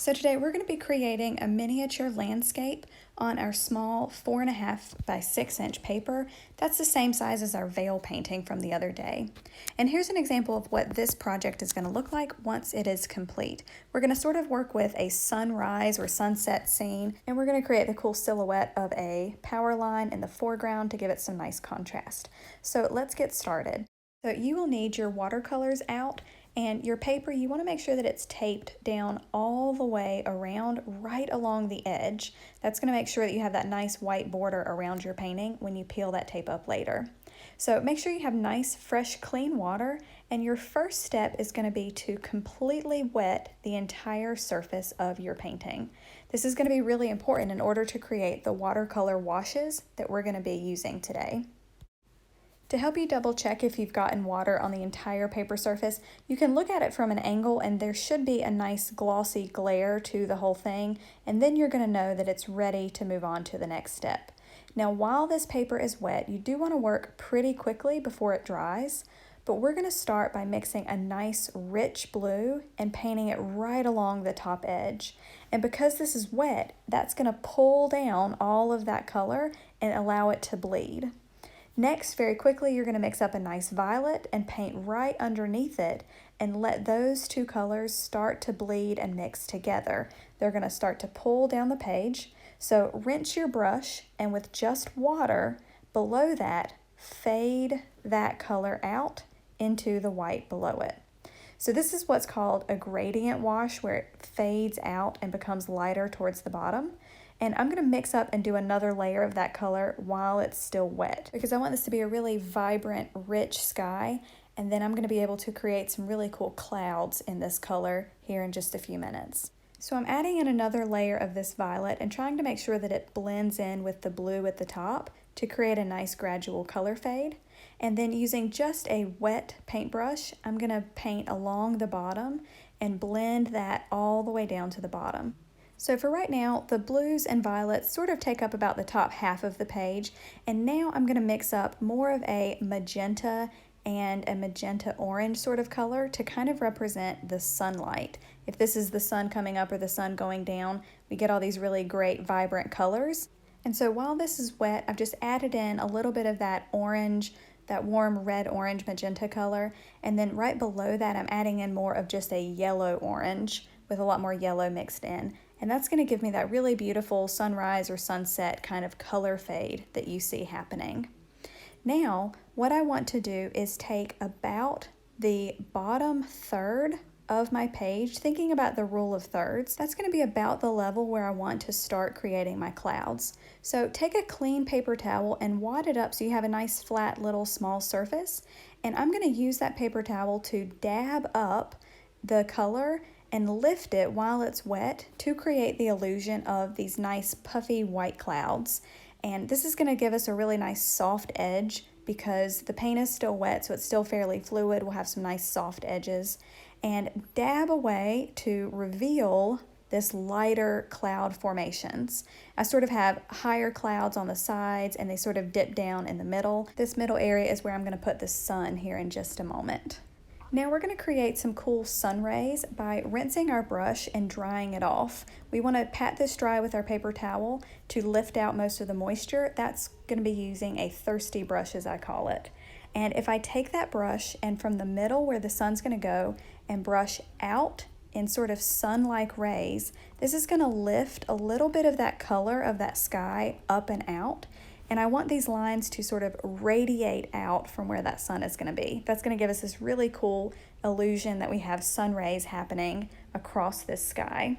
So today we're going to be creating a miniature landscape on our small 4.5 by 6-inch paper. That's the same size as our veil painting from the other day. And here's an example of what this project is going to look like once it is complete. We're going to sort of work with a sunrise or sunset scene, and we're going to create the cool silhouette of a power line in the foreground to give it some nice contrast. So let's get started. So you will need your watercolors out. And your paper, you want to make sure that it's taped down all the way around, right along the edge. That's going to make sure that you have that nice white border around your painting when you peel that tape up later. So make sure you have nice, fresh, clean water, and your first step is going to be to completely wet the entire surface of your painting. This is going to be really important in order to create the watercolor washes that we're going to be using today. To help you double check if you've gotten water on the entire paper surface, you can look at it from an angle and there should be a nice glossy glare to the whole thing, and then you're going to know that it's ready to move on to the next step. Now while this paper is wet, you do want to work pretty quickly before it dries, but we're going to start by mixing a nice rich blue and painting it right along the top edge. And because this is wet, that's going to pull down all of that color and allow it to bleed. Next, very quickly, you're going to mix up a nice violet and paint right underneath it and let those two colors start to bleed and mix together. They're going to start to pull down the page. So rinse your brush, and with just water below that, fade that color out into the white below it. So this is what's called a gradient wash, where it fades out and becomes lighter towards the bottom. And I'm going to mix up and do another layer of that color while it's still wet, because I want this to be a really vibrant, rich sky, and then I'm going to be able to create some really cool clouds in this color here in just a few minutes. So I'm adding in another layer of this violet and trying to make sure that it blends in with the blue at the top to create a nice gradual color fade. And then using just a wet paintbrush, I'm going to paint along the bottom and blend that all the way down to the bottom. So for right now, the blues and violets sort of take up about the top half of the page, and now I'm going to mix up more of a magenta and a magenta orange sort of color to kind of represent the sunlight. If this is the sun coming up or the sun going down, we get all these really great vibrant colors. And so while this is wet, I've just added in a little bit of that orange, that warm red, orange, magenta color, and then right below that I'm adding in more of just a yellow orange with a lot more yellow mixed in. And that's going to give me that really beautiful sunrise or sunset kind of color fade that you see happening. Now, what I want to do is take about the bottom third of my page, thinking about the rule of thirds. That's going to be about the level where I want to start creating my clouds. So take a clean paper towel and wad it up so you have a nice flat little small surface. And I'm going to use that paper towel to dab up the color and lift it while it's wet to create the illusion of these nice puffy white clouds. And this is going to give us a really nice soft edge because the paint is still wet, so it's still fairly fluid. We'll have some nice soft edges. And dab away to reveal this lighter cloud formations. I sort of have higher clouds on the sides and they sort of dip down in the middle. This middle area is where I'm going to put the sun here in just a moment. Now we're going to create some cool sun rays by rinsing our brush and drying it off. We want to pat this dry with our paper towel to lift out most of the moisture. That's going to be using a thirsty brush, as I call it. And if I take that brush and from the middle where the sun's going to go and brush out in sort of sun-like rays, this is going to lift a little bit of that color of that sky up and out. And I want these lines to sort of radiate out from where that sun is going to be. That's going to give us this really cool illusion that we have sun rays happening across this sky.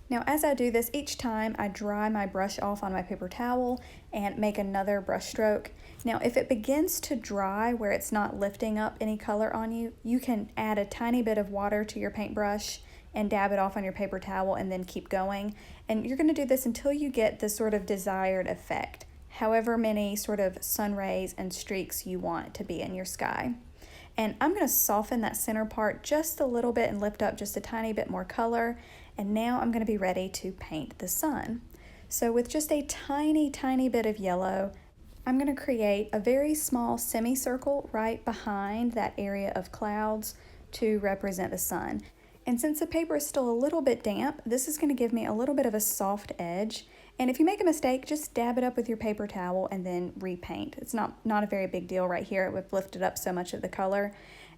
Now as I do this, each time I dry my brush off on my paper towel and make another brush stroke. Now if it begins to dry where it's not lifting up any color on you, you can add a tiny bit of water to your paintbrush and dab it off on your paper towel and then keep going. And you're going to do this until you get the sort of desired effect, however many sort of sun rays and streaks you want to be in your sky. And I'm going to soften that center part just a little bit and lift up just a tiny bit more color. And now I'm going to be ready to paint the sun. So with just a tiny, tiny bit of yellow, I'm going to create a very small semicircle right behind that area of clouds to represent the sun. And since the paper is still a little bit damp, this is going to give me a little bit of a soft edge. And if you make a mistake, just dab it up with your paper towel and then repaint. It's not a very big deal right here. It would lifted up so much of the color.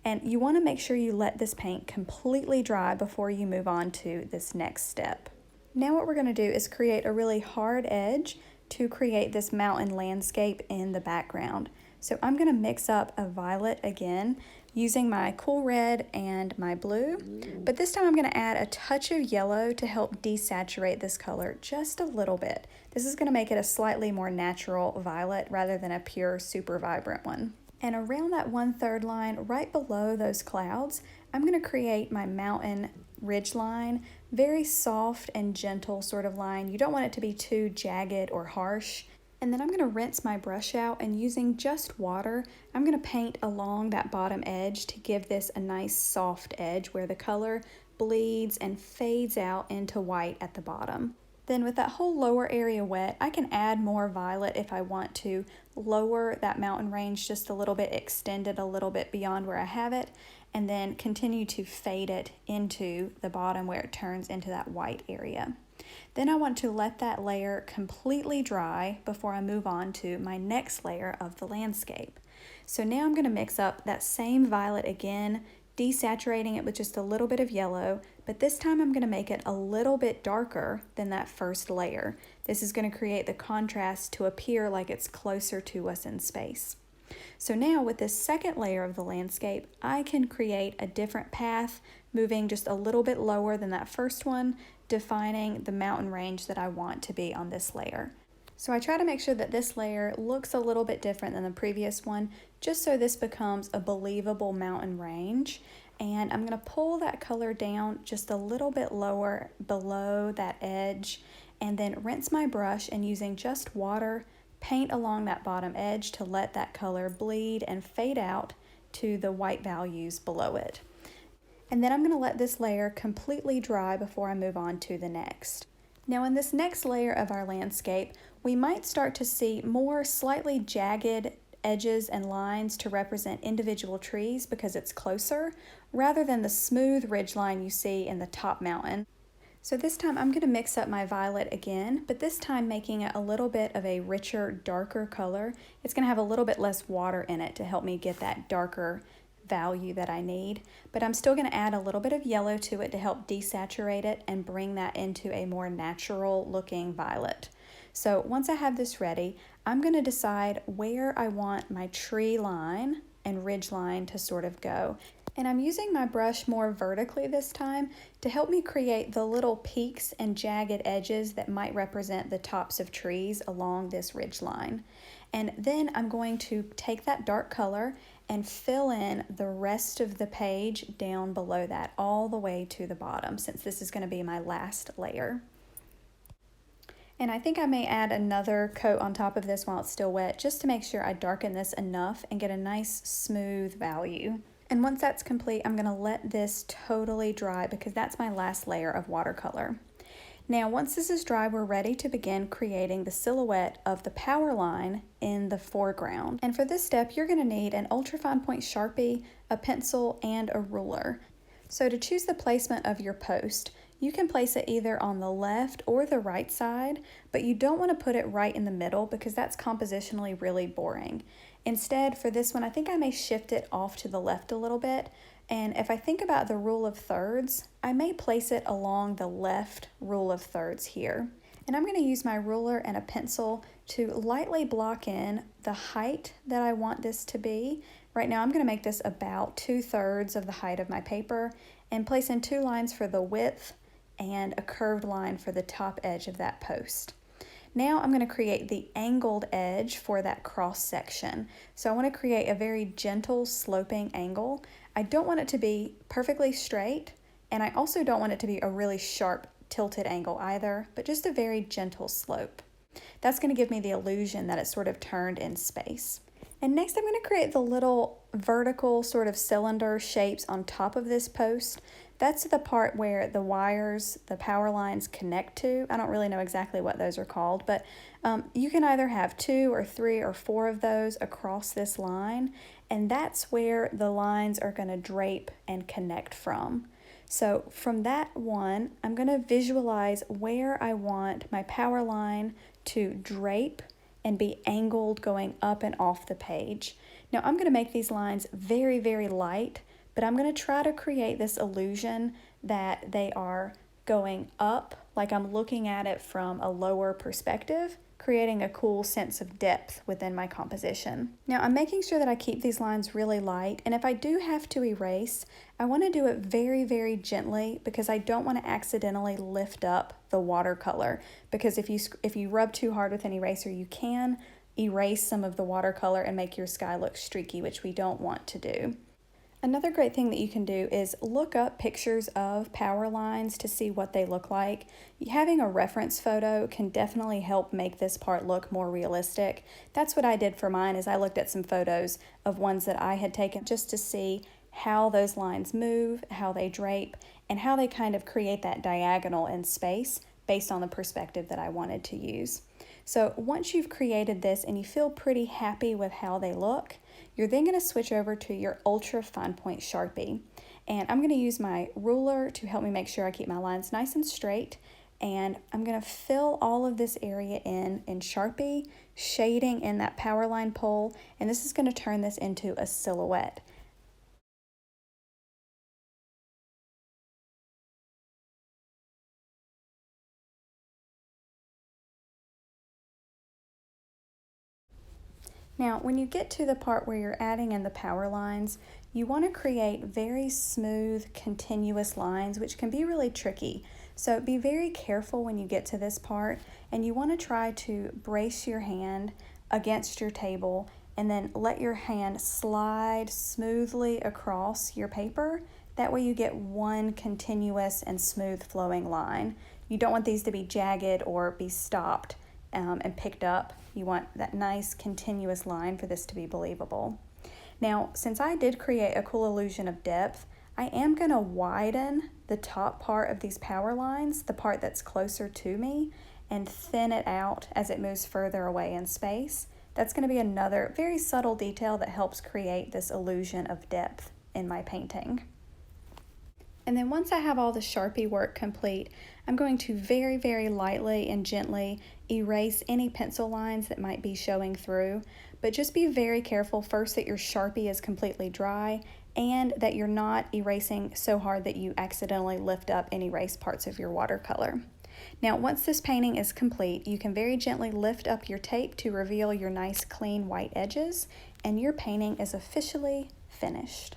And you want to make sure you let this paint completely dry before you move on to this next step. Now what we're going to do is create a really hard edge to create this mountain landscape in the background. So I'm going to mix up a violet again using my cool red and my blue, but this time I'm going to add a touch of yellow to help desaturate this color just a little bit. This is going to make it a slightly more natural violet rather than a pure super vibrant one. And around that 1/3 line right below those clouds, I'm going to create my mountain ridge line, very soft and gentle sort of line. You don't want it to be too jagged or harsh. And then I'm going to rinse my brush out, and using just water, I'm going to paint along that bottom edge to give this a nice soft edge where the color bleeds and fades out into white at the bottom. Then with that whole lower area wet, I can add more violet if I want to lower that mountain range just a little bit, extend it a little bit beyond where I have it, and then continue to fade it into the bottom where it turns into that white area. Then I want to let that layer completely dry before I move on to my next layer of the landscape. So now I'm going to mix up that same violet again, desaturating it with just a little bit of yellow, but this time I'm going to make it a little bit darker than that first layer. This is going to create the contrast to appear like it's closer to us in space. So now with this second layer of the landscape, I can create a different path, moving just a little bit lower than that first one, defining the mountain range that I want to be on this layer. So I try to make sure that this layer looks a little bit different than the previous one, just so this becomes a believable mountain range. And I'm going to pull that color down just a little bit lower below that edge, and then rinse my brush, and using just water, paint along that bottom edge to let that color bleed and fade out to the white values below it. And then I'm going to let this layer completely dry before I move on to the next. Now in this next layer of our landscape, we might start to see more slightly jagged edges and lines to represent individual trees because it's closer, rather than the smooth ridge line you see in the top mountain. So this time I'm going to mix up my violet again, but this time making it a little bit of a richer, darker color. It's going to have a little bit less water in it to help me get that darker value that I need, but I'm still going to add a little bit of yellow to it to help desaturate it and bring that into a more natural looking violet. So once I have this ready, I'm going to decide where I want my tree line and ridge line to sort of go. And I'm using my brush more vertically this time to help me create the little peaks and jagged edges that might represent the tops of trees along this ridge line. And then I'm going to take that dark color and fill in the rest of the page down below that all the way to the bottom, since this is going to be my last layer. And I think I may add another coat on top of this while it's still wet, just to make sure I darken this enough and get a nice smooth value. And once that's complete, I'm going to let this totally dry because that's my last layer of watercolor. Now, once this is dry, we're ready to begin creating the silhouette of the power line in the foreground. And for this step, you're going to need an ultrafine point Sharpie, a pencil, and a ruler. So to choose the placement of your post, you can place it either on the left or the right side, but you don't want to put it right in the middle because that's compositionally really boring. Instead, for this one, I think I may shift it off to the left a little bit. And if I think about the rule of thirds, I may place it along the left rule of thirds here. And I'm going to use my ruler and a pencil to lightly block in the height that I want this to be. Right now I'm going to make this about 2/3 of the height of my paper and place in 2 lines for the width and a curved line for the top edge of that post. Now I'm going to create the angled edge for that cross section. So I want to create a very gentle sloping angle. I don't want it to be perfectly straight, and I also don't want it to be a really sharp tilted angle either, but just a very gentle slope. That's going to give me the illusion that it's sort of turned in space. And next I'm going to create the little vertical sort of cylinder shapes on top of this post. That's the part where the wires, the power lines connect to. I don't really know exactly what those are called, but you can either have 2 or 3 or 4 of those across this line, and that's where the lines are going to drape and connect from. So from that one, I'm going to visualize where I want my power line to drape and be angled going up and off the page. Now I'm going to make these lines very, very light, but I'm going to try to create this illusion that they are going up, like I'm looking at it from a lower perspective, creating a cool sense of depth within my composition. Now I'm making sure that I keep these lines really light, and if I do have to erase, I want to do it very, very gently because I don't want to accidentally lift up the watercolor, because if you rub too hard with an eraser, you can erase some of the watercolor and make your sky look streaky, which we don't want to do. Another great thing that you can do is look up pictures of power lines to see what they look like. Having a reference photo can definitely help make this part look more realistic. That's what I did for mine, is I looked at some photos of ones that I had taken just to see how those lines move, how they drape, and how they kind of create that diagonal in space based on the perspective that I wanted to use. So once you've created this and you feel pretty happy with how they look, you're then going to switch over to your ultra fine point Sharpie. And I'm going to use my ruler to help me make sure I keep my lines nice and straight. And I'm going to fill all of this area in Sharpie, shading in that power line pole. And this is going to turn this into a silhouette. Now, when you get to the part where you're adding in the power lines, you want to create very smooth, continuous lines, which can be really tricky. So be very careful when you get to this part, and you want to try to brace your hand against your table and then let your hand slide smoothly across your paper. That way you get one continuous and smooth flowing line. You don't want these to be jagged or be stopped and picked up. You want that nice continuous line for this to be believable. Now, since I did create a cool illusion of depth, I am going to widen the top part of these power lines, the part that's closer to me, and thin it out as it moves further away in space. That's going to be another very subtle detail that helps create this illusion of depth in my painting. And then once I have all the Sharpie work complete, I'm going to very, very lightly and gently erase any pencil lines that might be showing through. But just be very careful first that your Sharpie is completely dry and that you're not erasing so hard that you accidentally lift up and erase parts of your watercolor. Now, once this painting is complete, you can very gently lift up your tape to reveal your nice clean white edges, and your painting is officially finished.